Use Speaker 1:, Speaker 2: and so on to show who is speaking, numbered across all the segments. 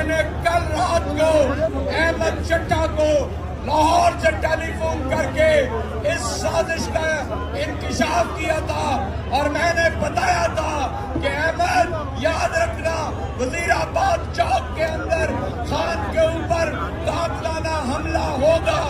Speaker 1: میں نے کل رات کو احمد چٹا کو لاہور سے ٹیلی فون کر کے اس سازش کا انکشاف کیا تھا اور میں نے بتایا تھا کہ احمد یاد رکھنا وزیر آباد چوک کے اندر خان کے اوپر قاتلانہ حملہ ہوگا،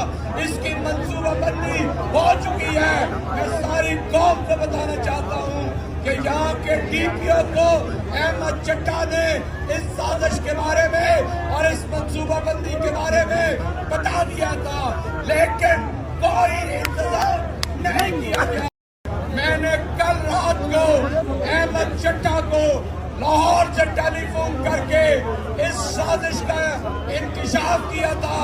Speaker 1: اس کی منصوبہ بندی ہو چکی ہے۔ میں ساری قوم کو بتانا چاہتا ہوں کہ یہاں کے ڈی پی او کو احمد چٹا نے اس سازش کے بارے میں اور اس منصوبہ بندی کے بارے میں بتا دیا تھا، لیکن کوئی انتظام نہیں کیا گیا۔ میں نے کل رات کو احمد چٹا کو لاہور سے ٹیلی فون کر کے اس سازش کا انکشاف کیا تھا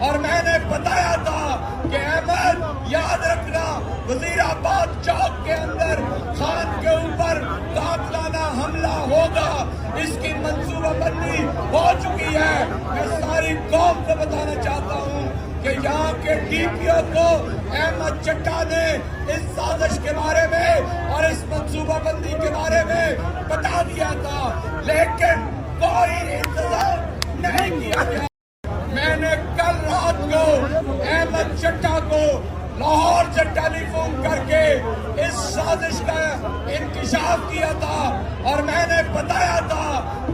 Speaker 1: اور میں نے بتایا تھا کہ احمد یاد رکھنا وزیر آباد چوک کے اندر خان کے اوپر قاتلانہ حملہ ہوگا، اس کی منصوبہ بندی ہو چکی ہے۔ میں ساری قوم کو بتانا چاہتا ہوں کہ یہاں کے ڈی پی او کو احمد چٹا نے اس سازش کے بارے میں اور اس منصوبہ بندی کے بارے میں بتا دیا تھا، لیکن کوئی انتظام نہیں کیا گیا۔ میں نے کل رات کو احمد چٹا کو لاہور سے ٹیلی فون کر کے اس سازش کا انکشاف کیا تھا اور میں نے بتایا تھا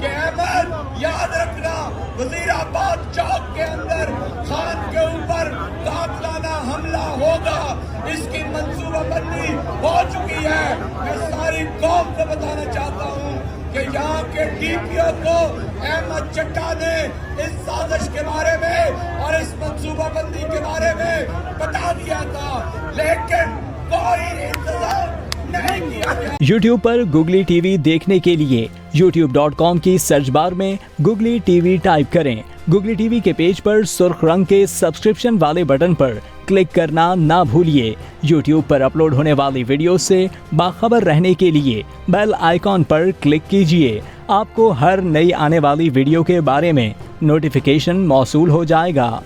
Speaker 1: کہ احمد یاد رکھنا وزیر آباد چوک کے اندر خان کے اوپر قاتلانہ حملہ ہوگا، اس کی منصوبہ بندی ہو چکی ہے۔ میں ساری قوم کو بتانا چاہتا ہوں کہ یہاں کے ڈی پی او کو احمد چٹا نے اس سازش کے بارے میں اور اس منصوبہ بندی کے بارے میں بتا دیا تھا، لیکن کوئی انتظام نہیں کیا گیا۔
Speaker 2: یوٹیوب پر گوگلی ٹی وی دیکھنے کے لیے youtube.com کی سرچ بار میں گوگلی ٹی وی ٹائپ کریں۔ گوگلی ٹی وی کے پیج پر سرخ رنگ کے سبسکرپشن والے بٹن پر کلک کرنا نہ بھولیے۔ یوٹیوب پر اپلوڈ ہونے والی ویڈیو سے باخبر رہنے کے لیے بیل آئیکن پر کلک کیجیے۔ آپ کو ہر نئی آنے والی ویڈیو کے بارے میں نوٹیفیکیشن موصول ہو جائے گا۔